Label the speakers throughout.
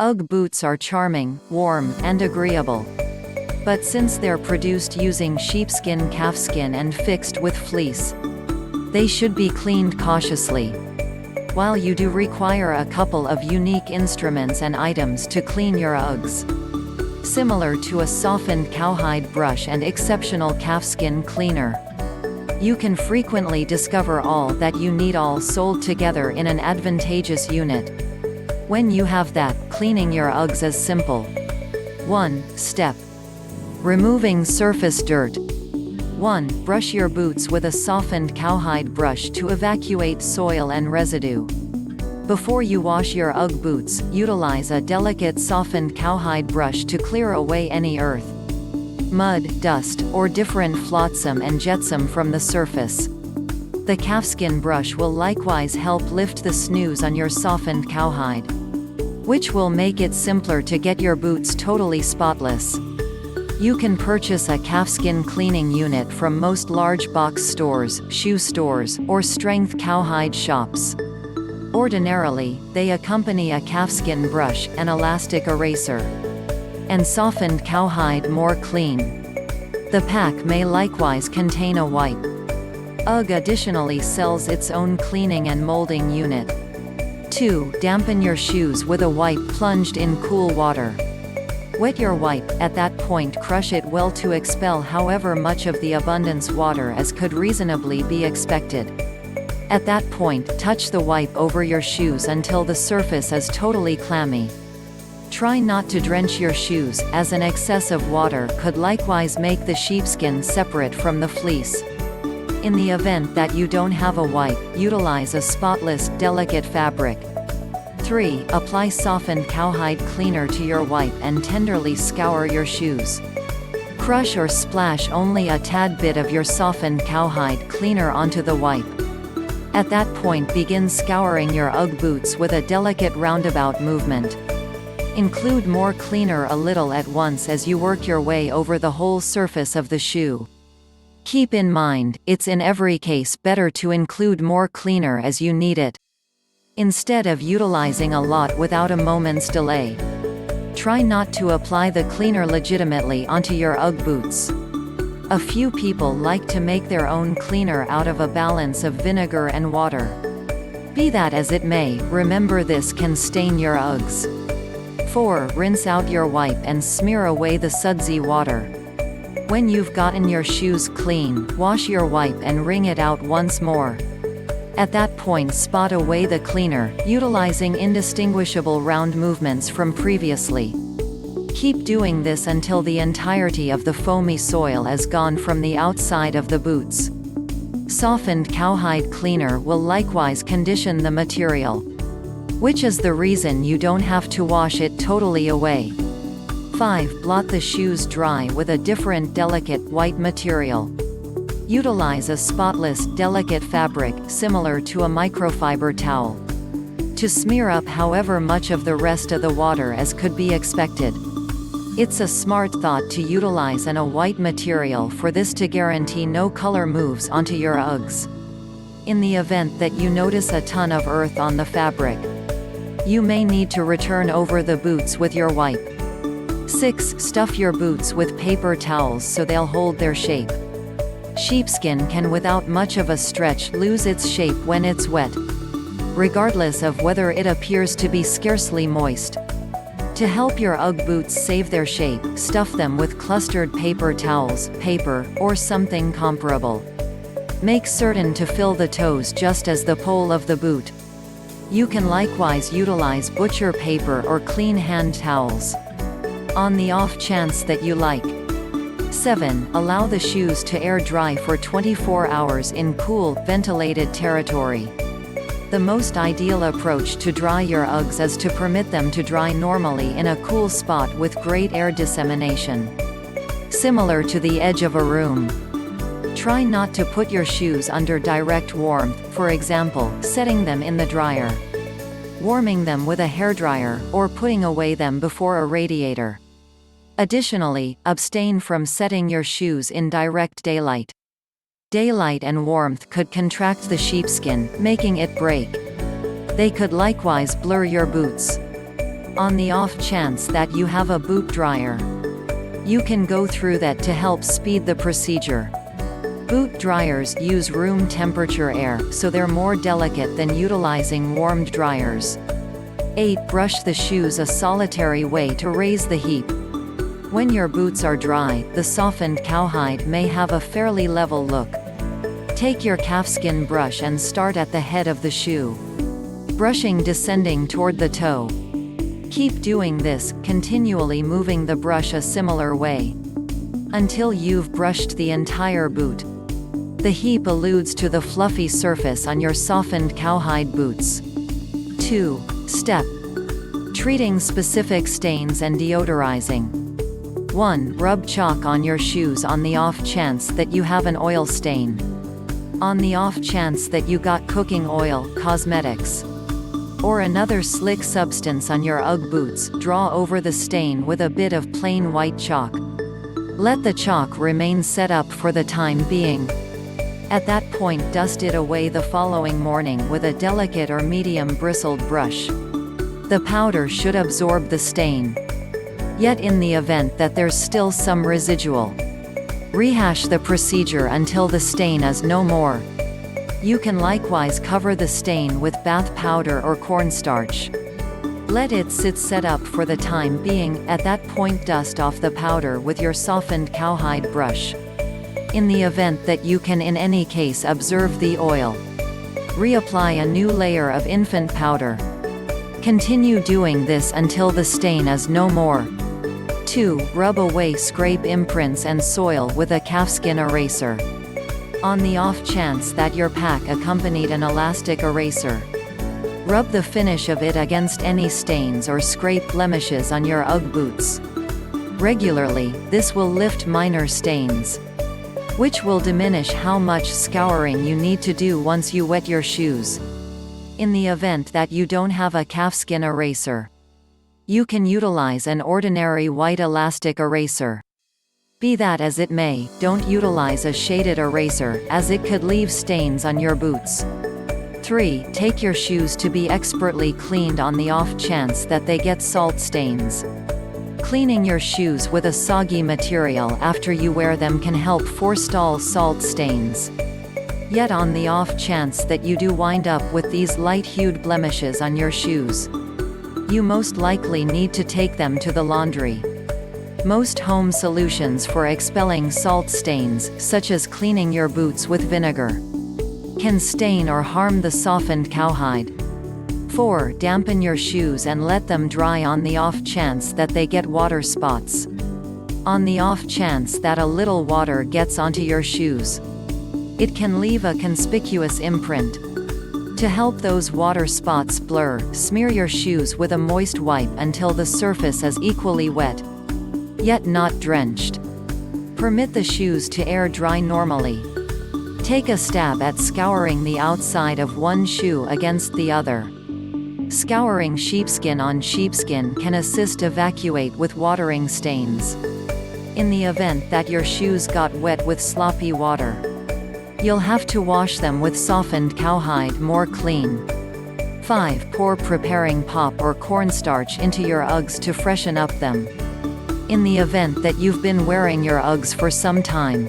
Speaker 1: UGG boots are charming, warm, and agreeable. But since they're produced using sheepskin, calfskin, and fixed with fleece, they should be cleaned cautiously. While you do require a couple of unique instruments and items to clean your UGGs, similar to a softened cowhide brush and exceptional calfskin cleaner, you can frequently discover all that you need all sold together in an advantageous unit. When you have that, cleaning your UGGs is simple. 1. Step: removing surface dirt. 1. Brush your boots with a softened cowhide brush to evacuate soil and residue. Before you wash your UGG boots, utilize a delicate softened cowhide brush to clear away any earth, mud, dust, or different flotsam and jetsam from the surface. The calfskin brush will likewise help lift the snooze on your softened cowhide, which will make it simpler to get your boots totally spotless. You can purchase a calfskin cleaning unit from most large box stores, shoe stores, or strength cowhide shops. Ordinarily, they accompany a calfskin brush, an elastic eraser, and softened cowhide more clean. The pack may likewise contain a wipe. UGG additionally sells its own cleaning and molding unit. 2. Dampen your shoes with a wipe plunged in cool water. Wet your wipe, at that point crush it well to expel however much of the abundance water as could reasonably be expected. At that point, touch the wipe over your shoes until the surface is totally clammy. Try not to drench your shoes, as an excess of water could likewise make the sheepskin separate from the fleece. In the event that you don't have a wipe, utilize a spotless, delicate fabric. 3. Apply softened cowhide cleaner to your wipe and tenderly scour your shoes. Crush or splash only a tad bit of your softened cowhide cleaner onto the wipe. At that point, begin scouring your UGG boots with a delicate roundabout movement. Include more cleaner a little at once as you work your way over the whole surface of the shoe. Keep in mind, it's in every case better to include more cleaner as you need it, instead of utilizing a lot without a moment's delay. Try not to apply the cleaner legitimately onto your UGG boots. A few people like to make their own cleaner out of a balance of vinegar and water. Be that as it may, remember this can stain your UGGs. 4. Rinse out your wipe and smear away the sudsy water. When you've gotten your shoes clean, wash your wipe and wring it out once more. At that point, spot away the cleaner, utilizing indistinguishable round movements from previously. Keep doing this until the entirety of the foamy soil is gone from the outside of the boots. Softened cowhide cleaner will likewise condition the material, which is the reason you don't have to wash it totally away. 5. Blot the shoes dry with a different delicate, white material. Utilize a spotless, delicate fabric, similar to a microfiber towel, to smear up however much of the rest of the water as could be expected. It's a smart thought to utilize a white material for this to guarantee no color moves onto your UGGs. In the event that you notice a ton of earth on the fabric, you may need to return over the boots with your wipe. 6. Stuff your boots with paper towels so they'll hold their shape. Sheepskin can without much of a stretch lose its shape when it's wet, regardless of whether it appears to be scarcely moist. To help your UGG boots save their shape, stuff them with clustered paper towels, paper, or something comparable. Make certain to fill the toes just as the pole of the boot. You can likewise utilize butcher paper or clean hand towels, on the off chance that you like. 7. Allow the shoes to air dry for 24 hours in cool, ventilated territory. The most ideal approach to dry your UGGs is to permit them to dry normally in a cool spot with great air dissemination, similar to the edge of a room. Try not to put your shoes under direct warmth, for example, setting them in the dryer, warming them with a hairdryer, or putting away them before a radiator. Additionally, abstain from setting your shoes in direct daylight. Daylight and warmth could contract the sheepskin, making it break. They could likewise blur your boots. On the off chance that you have a boot dryer, you can go through that to help speed the procedure. Boot dryers use room temperature air, so they're more delicate than utilizing warmed dryers. 8. Brush the shoes a solitary way to raise the heap. When your boots are dry, the softened cowhide may have a fairly level look. Take your calfskin brush and start at the head of the shoe, brushing descending toward the toe. Keep doing this, continually moving the brush a similar way, until you've brushed the entire boot. The heap alludes to the fluffy surface on your softened cowhide boots. 2. Step. Treating specific stains and deodorizing. 1. Rub chalk on your shoes on the off chance that you have an oil stain. On the off chance that you got cooking oil, cosmetics, or another slick substance on your UGG boots, draw over the stain with a bit of plain white chalk. Let the chalk remain set up for the time being. At that point, dust it away the following morning with a delicate or medium bristled brush. The powder should absorb the stain. Yet in the event that there's still some residual, rehash the procedure until the stain is no more. You can likewise cover the stain with bath powder or cornstarch. Let it sit set up for the time being. At that point, dust off the powder with your softened cowhide brush. In the event that you can in any case observe the oil, reapply a new layer of infant powder. Continue doing this until the stain is no more. 2. Rub away scrape imprints and soil with a calfskin eraser. On the off chance that your pack accompanied an elastic eraser, rub the finish of it against any stains or scrape blemishes on your UGG boots. Regularly, this will lift minor stains, which will diminish how much scouring you need to do once you wet your shoes. In the event that you don't have a calfskin eraser, you can utilize an ordinary white elastic eraser. Be that as it may, don't utilize a shaded eraser, as it could leave stains on your boots. 3. Take your shoes to be expertly cleaned on the off chance that they get salt stains. Cleaning your shoes with a soggy material after you wear them can help forestall salt stains. Yet on the off chance that you do wind up with these light-hued blemishes on your shoes, you most likely need to take them to the laundry. Most home solutions for expelling salt stains, such as cleaning your boots with vinegar, can stain or harm the softened cowhide. 4. Dampen your shoes and let them dry on the off chance that they get water spots. On the off chance that a little water gets onto your shoes, it can leave a conspicuous imprint. To help those water spots blur, smear your shoes with a moist wipe until the surface is equally wet, yet not drenched. Permit the shoes to air dry normally. Take a stab at scouring the outside of one shoe against the other. Scouring sheepskin on sheepskin can assist evacuate with watering stains. In the event that your shoes got wet with sloppy water, you'll have to wash them with softened cowhide more clean. 5. Pour preparing pop or cornstarch into your Uggs to freshen up them. In the event that you've been wearing your Uggs for some time,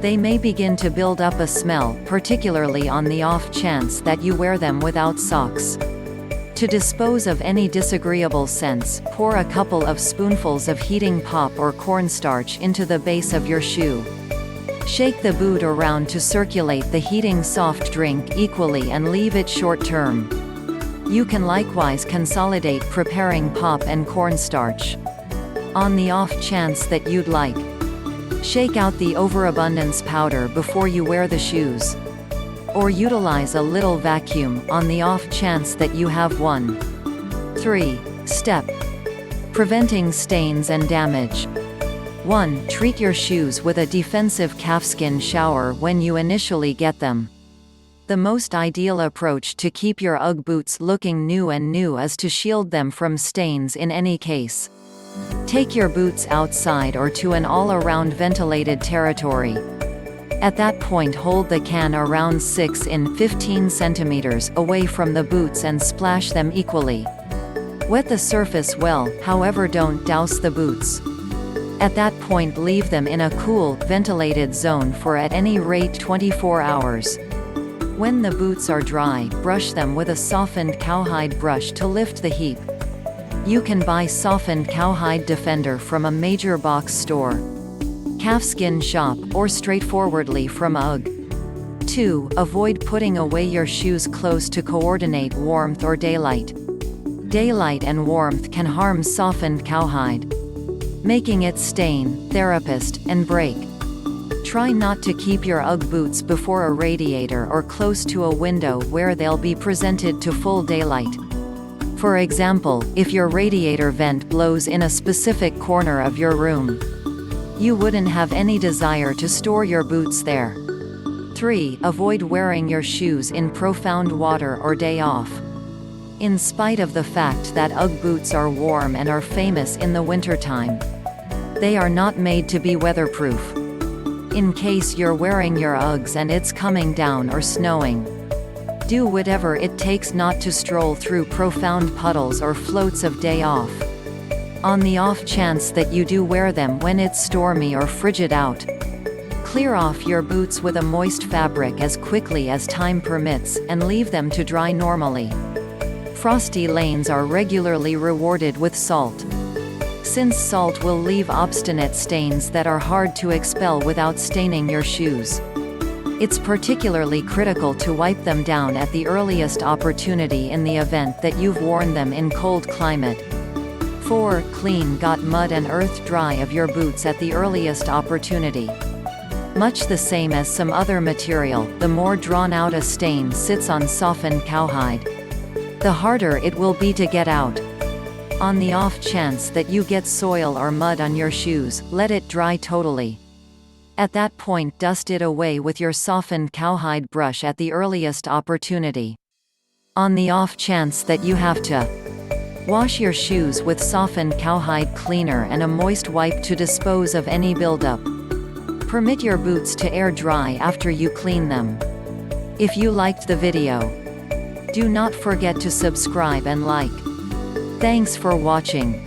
Speaker 1: they may begin to build up a smell, particularly on the off chance that you wear them without socks. To dispose of any disagreeable scents, pour a couple of spoonfuls of heating pop or cornstarch into the base of your shoe. Shake the boot around to circulate the heating soft drink equally and leave it short-term. You can likewise consolidate preparing pop and cornstarch. On the off chance that you'd like, shake out the overabundance powder before you wear the shoes. Or utilize a little vacuum, on the off chance that you have one. 3. Step. Preventing stains and damage. 1. Treat your shoes with a defensive calfskin shower when you initially get them. The most ideal approach to keep your UGG boots looking new is to shield them from stains in any case. Take your boots outside or to an all-around ventilated territory. At that point, hold the can around 6 in 15 centimeters away from the boots and splash them equally Wet the surface well, however don't douse the boots. At that point leave them in a cool, ventilated zone for at any rate 24 hours. When the boots are dry, brush them with a softened cowhide brush to lift the heap. You can buy softened cowhide defender from a major box store, calfskin shop, or straightforwardly from UGG. 2. Avoid putting away your shoes close to coordinate warmth or daylight. Daylight and warmth can harm softened cowhide, making it stain, therapist, and break. Try not to keep your UGG boots before a radiator or close to a window where they'll be presented to full daylight. For example, if your radiator vent blows in a specific corner of your room, you wouldn't have any desire to store your boots there. 3. Avoid wearing your shoes in profound water or day off. In spite of the fact that UGG boots are warm and are famous in the wintertime, they are not made to be weatherproof. In case you're wearing your Uggs and it's coming down or snowing, do whatever it takes not to stroll through profound puddles or floats of day off. On the off chance that you do wear them when it's stormy or frigid out, clear off your boots with a moist fabric as quickly as time permits, and leave them to dry normally. Frosty lanes are regularly rewarded with salt, since salt will leave obstinate stains that are hard to expel without staining your shoes. It's particularly critical to wipe them down at the earliest opportunity in the event that you've worn them in cold climate. 4. Clean got mud and earth dry of your boots at the earliest opportunity. Much the same as some other material, the more drawn out a stain sits on softened cowhide, the harder it will be to get out. On the off chance that you get soil or mud on your shoes, let it dry totally. At that point, dust it away with your softened cowhide brush at the earliest opportunity. On the off chance that you have to wash your shoes with softened cowhide cleaner and a moist wipe to dispose of any buildup. Permit your boots to air dry after you clean them. If you liked the video, do not forget to subscribe and like. Thanks for watching.